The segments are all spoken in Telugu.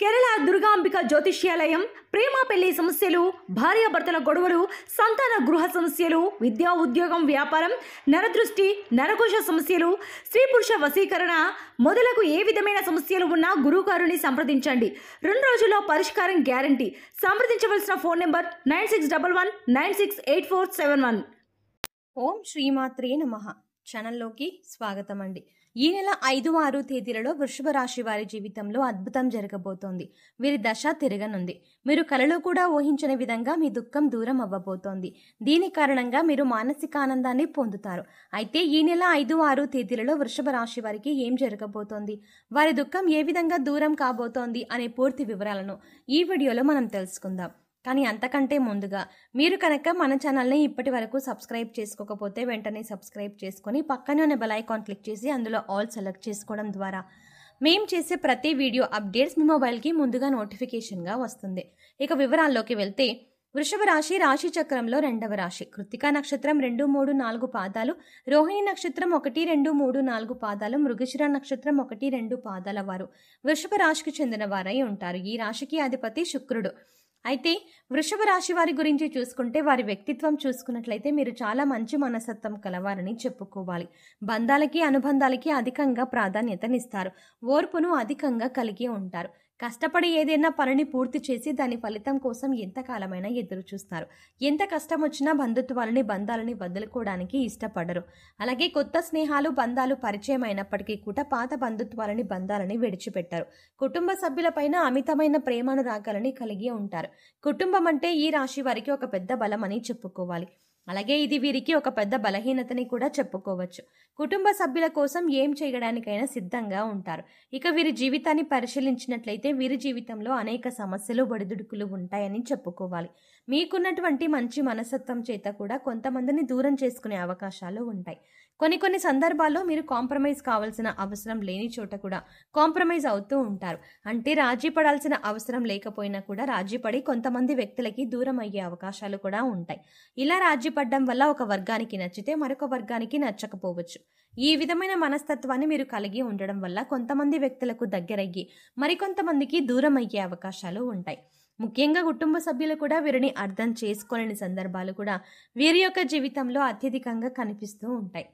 కేరళ దుర్గాంబిక జ్యోతిష్యాలయం ప్రేమ పెళ్లి సమస్యలు, భార్యాభర్తల గొడవలు, సంతాన గృహ సమస్యలు, విద్యా ఉద్యోగం వ్యాపారం, నరదృష్టి, నరకోశ సమస్యలు, స్త్రీ పురుష వశీకరణ మొదలగు ఏ విధమైన సమస్యలు ఉన్నా గురువుగారిని సంప్రదించండి. 2 రోజుల్లో పరిష్కారం గ్యారంటీ. సంప్రదించవలసిన ఫోన్ నెంబర్ 9611968471. ఓం శ్రీమాత్రే నమః. ఛానల్లోకి స్వాగతం అండి. ఈ నెల 5, 6 తేదీలలో వృషభ రాశి వారి జీవితంలో అద్భుతం జరగబోతోంది. వీరి దశ తిరగనుంది. మీరు కలలో కూడా ఊహించని విధంగా మీ దుఃఖం దూరం అవ్వబోతోంది. దీని కారణంగా మీరు మానసిక ఆనందాన్ని పొందుతారు. అయితే ఈ నెల 5, 6 తేదీలలో వృషభ రాశి వారికి ఏం జరగబోతోంది, వారి దుఃఖం ఏ విధంగా దూరం కాబోతోంది అనే పూర్తి వివరాలను ఈ వీడియోలో మనం తెలుసుకుందాం. కానీ అంతకంటే ముందుగా మీరు కనుక మన ఛానల్ని ఇప్పటి వరకు సబ్స్క్రైబ్ చేసుకోకపోతే వెంటనే సబ్స్క్రైబ్ చేసుకొని పక్కనే ఉన్న బెల్ ఐకాన్ క్లిక్ చేసి అందులో ఆల్ సెలెక్ట్ చేసుకోవడం ద్వారా మేము చేసే ప్రతి వీడియో అప్డేట్స్ మీ మొబైల్కి ముందుగా నోటిఫికేషన్గా వస్తుంది. ఇక వివరాల్లోకి వెళ్తే, వృషభ రాశి రాశి చక్రంలో 2వ రాశి. కృత్తికా నక్షత్రం 2, 3, 4 పాదాలు, రోహిణి నక్షత్రం 1, 2, 3, 4 పాదాలు, మృగశిర నక్షత్రం 1, 2 పాదాల వారు వృషభ రాశికి చెందిన వారై ఉంటారు. ఈ రాశికి అధిపతి శుక్రుడు. అయితే వృషభ రాశి వారి గురించి చూసుకుంటే, వారి వ్యక్తిత్వం చూసుకున్నట్లయితే మీరు చాలా మంచి మనస్తత్వం కలవారని చెప్పుకోవాలి. బంధాలకి, అనుబంధాలకి అధికంగా ప్రాధాన్యతనిస్తారు. ఓర్పును అధికంగా కలిగి ఉంటారు. కష్టపడి ఏదైనా పనిని పూర్తి చేసి దాని ఫలితం కోసం ఎంతకాలమైనా ఎదురు చూస్తారు. ఎంత కష్టం వచ్చినా బంధాలని వదులుకోవడానికి ఇష్టపడరు. అలాగే కొత్త స్నేహాలు, బంధాలు పరిచయం అయినప్పటికీ కూడా పాత బంధాలని విడిచిపెట్టారు. కుటుంబ సభ్యులపైన అమితమైన ప్రేమానురాగాలని కలిగి ఉంటారు. కుటుంబం అంటే ఈ రాశి వారికి ఒక పెద్ద బలం అని చెప్పుకోవాలి. అలాగే ఇది వీరికి ఒక పెద్ద బలహీనతని కూడా చెప్పుకోవచ్చు. కుటుంబ సభ్యుల కోసం ఏం చేయడానికైనా సిద్ధంగా ఉంటారు. ఇక వీరి జీవితాన్ని పరిశీలించినట్లయితే వీరి జీవితంలో అనేక సమస్యలు, ఒడిదుడుకులు ఉంటాయని చెప్పుకోవాలి. మీకున్నటువంటి మంచి మనస్తత్వం చేత కూడా కొంతమందిని దూరం చేసుకునే అవకాశాలు ఉంటాయి. కొన్ని సందర్భాల్లో మీరు కాంప్రమైజ్ కావాల్సిన అవసరం లేని చోట కూడా కాంప్రమైజ్ అవుతూ ఉంటారు. అంటే రాజీ పడాల్సిన అవసరం లేకపోయినా కూడా రాజీ పడి కొంతమంది వ్యక్తులకి దూరం అయ్యే అవకాశాలు కూడా ఉంటాయి. ఇలా రాజీ పడడం వల్ల ఒక వర్గానికి నచ్చితే మరొక వర్గానికి నచ్చకపోవచ్చు. ఈ విధమైన మనస్తత్వాన్ని మీరు కలిగి ఉండడం వల్ల కొంతమంది వ్యక్తులకు దగ్గరయ్యి మరికొంతమందికి దూరం అయ్యే అవకాశాలు ఉంటాయి. ముఖ్యంగా కుటుంబ సభ్యులు కూడా వీరిని అర్థం చేసుకోలేని సందర్భాలు కూడా వీరి యొక్క జీవితంలో అత్యధికంగా కనిపిస్తూ ఉంటాయి.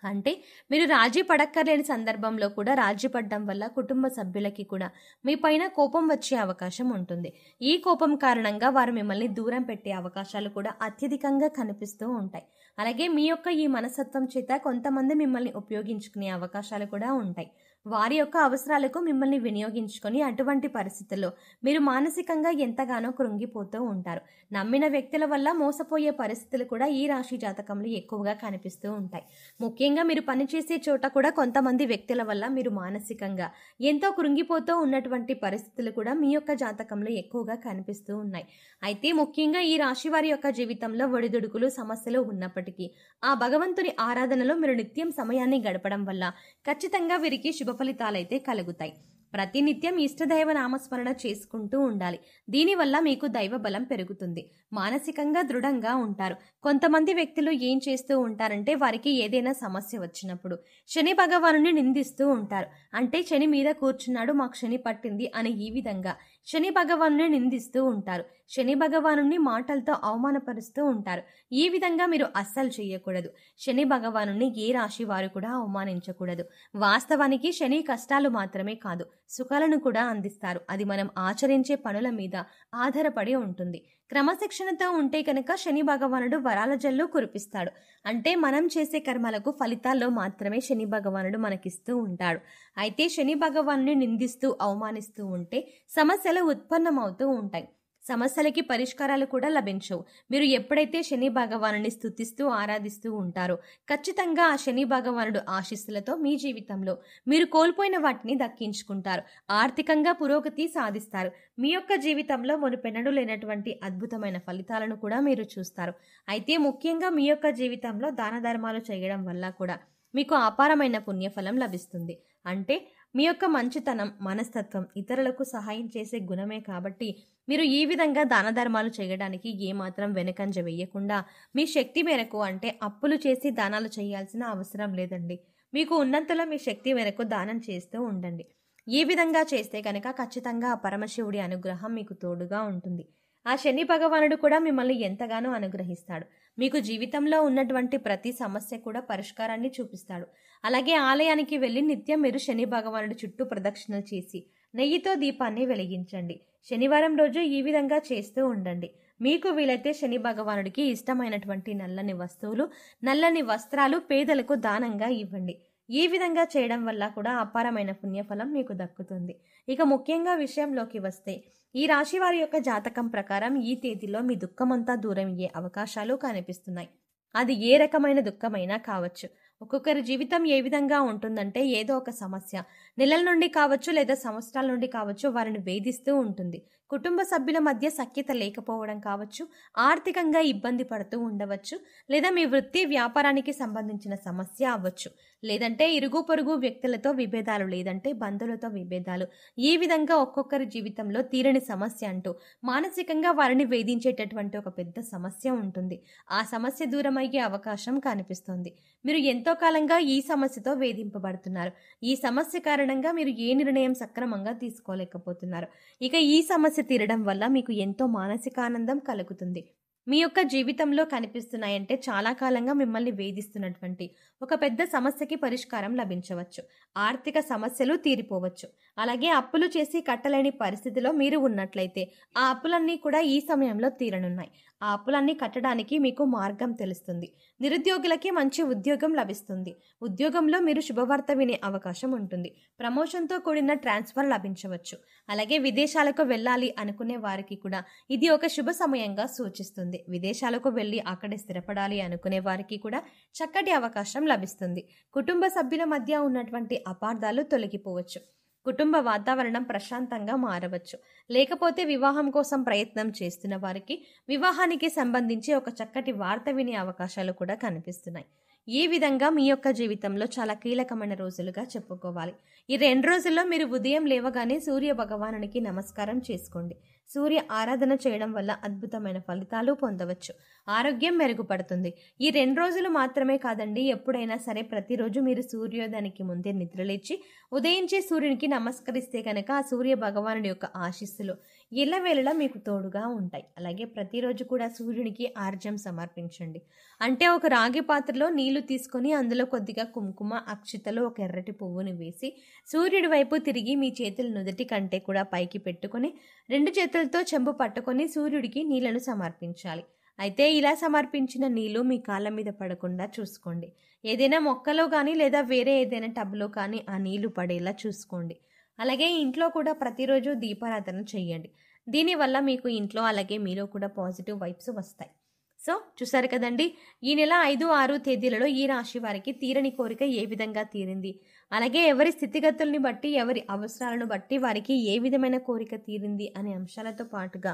అంటే మీరు రాజీ పడక్కర్లేని సందర్భంలో కూడా రాజీ పడడం వల్ల కుటుంబ సభ్యులకి కూడా మీ పైన కోపం వచ్చే అవకాశం ఉంటుంది. ఈ కోపం కారణంగా వారు మిమ్మల్ని దూరం పెట్టే అవకాశాలు కూడా అత్యధికంగా కనిపిస్తూ ఉంటాయి. అలాగే మీ యొక్క ఈ మనస్తత్వం చేత కొంతమంది మిమ్మల్ని ఉపయోగించుకునే అవకాశాలు కూడా ఉంటాయి. వారి యొక్క అవసరాలకు మిమ్మల్ని వినియోగించుకొని అటువంటి పరిస్థితుల్లో మీరు మానసికంగా ఎంతగానో కృంగిపోతూ ఉంటారు. నమ్మిన వ్యక్తుల వల్ల మోసపోయే పరిస్థితులు కూడా ఈ రాశి జాతకంలో ఎక్కువగా కనిపిస్తూ ఉంటాయి. ముఖ్యంగా మీరు పనిచేసే చోట కూడా కొంతమంది వ్యక్తుల వల్ల మీరు మానసికంగా ఎంతో కృంగిపోతూ ఉన్నటువంటి పరిస్థితులు కూడా మీ యొక్క జాతకంలో ఎక్కువగా కనిపిస్తూ ఉన్నాయి. అయితే ముఖ్యంగా ఈ రాశి వారి యొక్క జీవితంలో ఒడిదుడుకులు, సమస్యలు ఉన్నప్పటికీ ఆ భగవంతుని ఆరాధనలో మీరు నిత్యం సమయాన్ని గడపడం వల్ల ఖచ్చితంగా వీరికి శుభ ఫలితాలైతే కలుగుతాయి. ప్రతినిత్యం ఇష్టదైవ నామస్మరణ చేసుకుంటూ ఉండాలి. దీనివల్ల మీకు దైవ బలం పెరుగుతుంది. మానసికంగా దృఢంగా ఉంటారు. కొంతమంది వ్యక్తులు ఏం చేస్తూ ఉంటారంటే, వారికి ఏదైనా సమస్య వచ్చినప్పుడు శని భగవానుని నిందిస్తూ ఉంటారు. అంటే శని మీద కూర్చున్నాడు, మాకు శని పట్టింది అని ఈ విధంగా శని భగవానుని నిందిస్తూ ఉంటారు. శని భగవానుని మాటలతో అవమానపరుస్తూ ఉంటారు. ఈ విధంగా మీరు అస్సలు చేయకూడదు. శని భగవానుని ఏ రాశి వారు కూడా అవమానించకూడదు. వాస్తవానికి శని కష్టాలు మాత్రమే కాదు, సుఖాలను కూడా అందిస్తారు. అది మనం ఆచరించే పనుల మీద ఆధారపడి ఉంటుంది. క్రమశిక్షణతో ఉంటే కనుక శని భగవానుడు వరాల జల్లు కురిపిస్తాడు. అంటే మనం చేసే కర్మలకు ఫలితాల్లో మాత్రమే శని భగవానుడు మనకిస్తూ ఉంటాడు. అయితే శని భగవానుని నిందిస్తూ అవమానిస్తూ ఉంటే సమస్యలు ఉత్పన్నమవుతూ ఉంటాయి. సమస్యలకి పరిష్కారాలు కూడా లభించవు. మీరు ఎప్పుడైతే శని భగవానుని స్తుతిస్తూ ఆరాధిస్తూ ఉంటారో ఖచ్చితంగా ఆ శని భగవానుడు ఆశీస్సులతో మీ జీవితంలో మీరు కోల్పోయిన వాటిని దక్కించుకుంటారు. ఆర్థికంగా పురోగతి సాధిస్తారు. మీ యొక్క జీవితంలో మునుపెన్నడూ లేనటువంటి అద్భుతమైన ఫలితాలను కూడా మీరు చూస్తారు. అయితే ముఖ్యంగా మీ యొక్క జీవితంలో దాన ధర్మాలు చేయడం వల్ల కూడా మీకు అపారమైన పుణ్యఫలం లభిస్తుంది. అంటే మీ యొక్క మంచితనం, మనస్తత్వం ఇతరులకు సహాయం చేసే గుణమే కాబట్టి మీరు ఈ విధంగా దాన ధర్మాలు చేయడానికి ఏమాత్రం వెనకంజ వేయకుండా మీ శక్తి మేరకు, అంటే అప్పులు చేసి దానాలు చేయాల్సిన అవసరం లేదండి. మీకు ఉన్నంతలో మీ శక్తి మేరకు దానం చేస్తూ ఉండండి. ఈ విధంగా చేస్తే కనుక ఖచ్చితంగా ఆ పరమశివుడి అనుగ్రహం మీకు తోడుగా ఉంటుంది. ఆ శని భగవానుడు కూడా మిమ్మల్ని ఎంతగానో అనుగ్రహిస్తాడు. మీకు జీవితంలో ఉన్నటువంటి ప్రతి సమస్య కూడా పరిష్కారాన్ని చూపిస్తాడు. అలాగే ఆలయానికి వెళ్ళి నిత్యం మీరు శని భగవానుడి చుట్టూ ప్రదక్షిణలు చేసి నెయ్యితో దీపాన్ని వెలిగించండి. శనివారం రోజు ఈ విధంగా చేస్తూ ఉండండి. మీకు వీలైతే శని భగవానుడికి ఇష్టమైనటువంటి నల్లని వస్తువులు, నల్లని వస్త్రాలు పేదలకు దానంగా ఇవ్వండి. ఈ విధంగా చేయడం వల్ల కూడా అపారమైన పుణ్యఫలం మీకు దక్కుతుంది. ఇక ముఖ్యంగా విషయంలోకి వస్తే, ఈ రాశి వారి యొక్క జాతకం ప్రకారం ఈ తేదీలో మీ దుఃఖమంతా దూరం అయ్యే అవకాశాలు కనిపిస్తున్నాయి. అది ఏ రకమైన దుఃఖమైనా కావచ్చు. ఒక్కొక్కరి జీవితం ఏ విధంగా ఉంటుందంటే, ఏదో ఒక సమస్య నెలల నుండి కావచ్చు లేదా సంవత్సరాల నుండి కావచ్చు వారిని వేధిస్తూ ఉంటుంది. కుటుంబ సభ్యుల మధ్య సఖ్యత లేకపోవడం కావచ్చు, ఆర్థికంగా ఇబ్బంది పడుతూ ఉండవచ్చు, లేదా మీ వృత్తి వ్యాపారానికి సంబంధించిన సమస్య అవ్వచ్చు, లేదంటే ఇరుగు పొరుగు వ్యక్తులతో విభేదాలు, లేదంటే బంధువులతో విభేదాలు. ఈ విధంగా ఒక్కొక్కరి జీవితంలో తీరని సమస్య అంటూ మానసికంగా వారిని వేధించేటటువంటి ఒక పెద్ద సమస్య ఉంటుంది. ఆ సమస్య దూరం అయ్యే అవకాశం కనిపిస్తుంది. మీరు ఎంతో కాలంగా ఈ సమస్యతో వేధింపబడుతున్నారు. ఈ సమస్య కారణంగా మీరు ఏ నిర్ణయం సక్రమంగా తీసుకోలేకపోతున్నారు. ఇక ఈ సమస్య తీరడం వల్ల మీకు ఎంతో మానసిక ఆనందం కలుగుతుంది. మీ యొక్క జీవితంలో కనిపిస్తున్నాయంటే చాలా కాలంగా మిమ్మల్ని వేధిస్తున్నటువంటి ఒక పెద్ద సమస్యకి పరిష్కారం లభించవచ్చు. ఆర్థిక సమస్యలు తీరిపోవచ్చు. అలాగే అప్పులు చేసి కట్టలేని పరిస్థితిలో మీరు ఉన్నట్లయితే ఆ అప్పులన్నీ కూడా ఈ సమయంలో తీరనున్నాయి. ఆ అప్పులన్నీ కట్టడానికి మీకు మార్గం తెలుస్తుంది. నిరుద్యోగులకి మంచి ఉద్యోగం లభిస్తుంది. ఉద్యోగంలో మీరు శుభవార్త వినే అవకాశం ఉంటుంది. ప్రమోషన్తో కూడిన ట్రాన్స్ఫర్ లభించవచ్చు. అలాగే విదేశాలకు వెళ్ళాలి అనుకునే వారికి కూడా ఇది ఒక శుభ సమయంగా సూచిస్తుంది. విదేశాలకు వెళ్ళి అక్కడే స్థిరపడాలి అనుకునే వారికి కూడా చక్కటి అవకాశం లభిస్తుంది. కుటుంబ సభ్యుల మధ్య ఉన్నటువంటి అపార్థాలు తొలగిపోవచ్చు. కుటుంబ వాతావరణం ప్రశాంతంగా మారవచ్చు. లేకపోతే వివాహం కోసం ప్రయత్నం చేస్తున్న వారికి వివాహానికి సంబంధించి ఒక చక్కటి వార్త వినే అవకాశాలు కూడా కనిపిస్తున్నాయి. ఈ విధంగా మీ యొక్క జీవితంలో చాలా కీలకమైన రోజులుగా చెప్పుకోవాలి. ఈ 2 రోజుల్లో మీరు ఉదయం లేవగానే సూర్య భగవానునికి నమస్కారం చేసుకోండి. సూర్య ఆరాధన చేయడం వల్ల అద్భుతమైన ఫలితాలు పొందవచ్చు. ఆరోగ్యం మెరుగుపడుతుంది. ఈ 2 రోజులు మాత్రమే కాదండి, ఎప్పుడైనా సరే ప్రతిరోజు మీరు సూర్యోదయానికి ముందే నిద్రలేచి ఉదయించే సూర్యునికి నమస్కరిస్తే కనుక ఆ సూర్య భగవానుడి యొక్క ఆశీస్సులు ఎల్లవేళలా మీకు తోడుగా ఉంటాయి. అలాగే ప్రతిరోజు కూడా సూర్యునికి ఆర్జ్యం సమర్పించండి. అంటే ఒక రాగి పాత్రలో నీళ్లు తీసుకొని అందులో కొద్దిగా కుంకుమ, అక్షితలు, ఒక ఎర్రటి పువ్వుని వేసి సూర్యుడి వైపు తిరిగి మీ చేతులు నుదుటి కంటే కూడా పైకి పెట్టుకొని 2 చేతులతో చెంబు పట్టుకొని సూర్యుడికి నీళ్లను సమర్పించాలి. అయితే ఇలా సమర్పించిన నీళ్లు మీ కాళ్ళ మీద పడకుండా చూసుకోండి. ఏదైనా మొక్కలో కానీ లేదా వేరే ఏదైనా టబ్లో కానీ ఆ నీళ్లు పడేలా చూసుకోండి. అలాగే ఇంట్లో కూడా ప్రతిరోజు దీపారాధన చేయండి. దీనివల్ల మీకు ఇంట్లో అలాగే మీలో కూడా పాజిటివ్ వైబ్స్ వస్తాయి. సో చూసారు కదండి, ఈ నెల 5, 6 తేదీలలో ఈ రాశి వారికి తీరని కోరిక ఏ విధంగా తీరింది, అలాగే ఎవరి స్థితిగతుల్ని బట్టి, ఎవరి అవసరాలను బట్టి వారికి ఏ విధమైన కోరిక తీరింది అనే అంశాలతో పాటుగా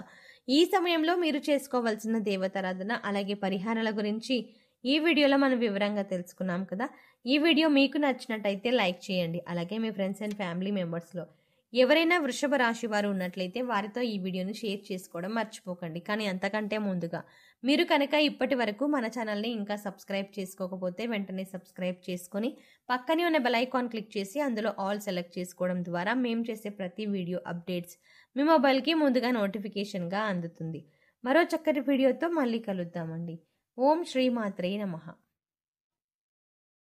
ఈ సమయంలో మీరు చేసుకోవాల్సిన దేవతారాధన అలాగే పరిహారాల గురించి ఈ వీడియోలో మనం వివరంగా తెలుసుకున్నాం కదా. ఈ వీడియో మీకు నచ్చినట్టయితే లైక్ చేయండి. అలాగే మీ ఫ్రెండ్స్ అండ్ ఫ్యామిలీ మెంబర్స్లో ఎవరైనా వృషభ రాశి వారు ఉన్నట్లయితే వారితో ఈ వీడియోని షేర్ చేసుకోవడం మర్చిపోకండి. కానీ అంతకంటే ముందుగా మీరు కనుక ఇప్పటి వరకు మన ఛానల్ని ఇంకా సబ్స్క్రైబ్ చేసుకోకపోతే వెంటనే సబ్స్క్రైబ్ చేసుకొని పక్కనే ఉన్న బెల్ ఐకాన్ క్లిక్ చేసి అందులో ఆల్ సెలెక్ట్ చేసుకోవడం ద్వారా మేము చేసే ప్రతి వీడియో అప్డేట్స్ మీ మొబైల్కి ముందుగా నోటిఫికేషన్గా అందుతుంది. మరో చక్కటి వీడియోతో మళ్ళీ కలుద్దామండి. ఓం శ్రీమాత్రే నమః.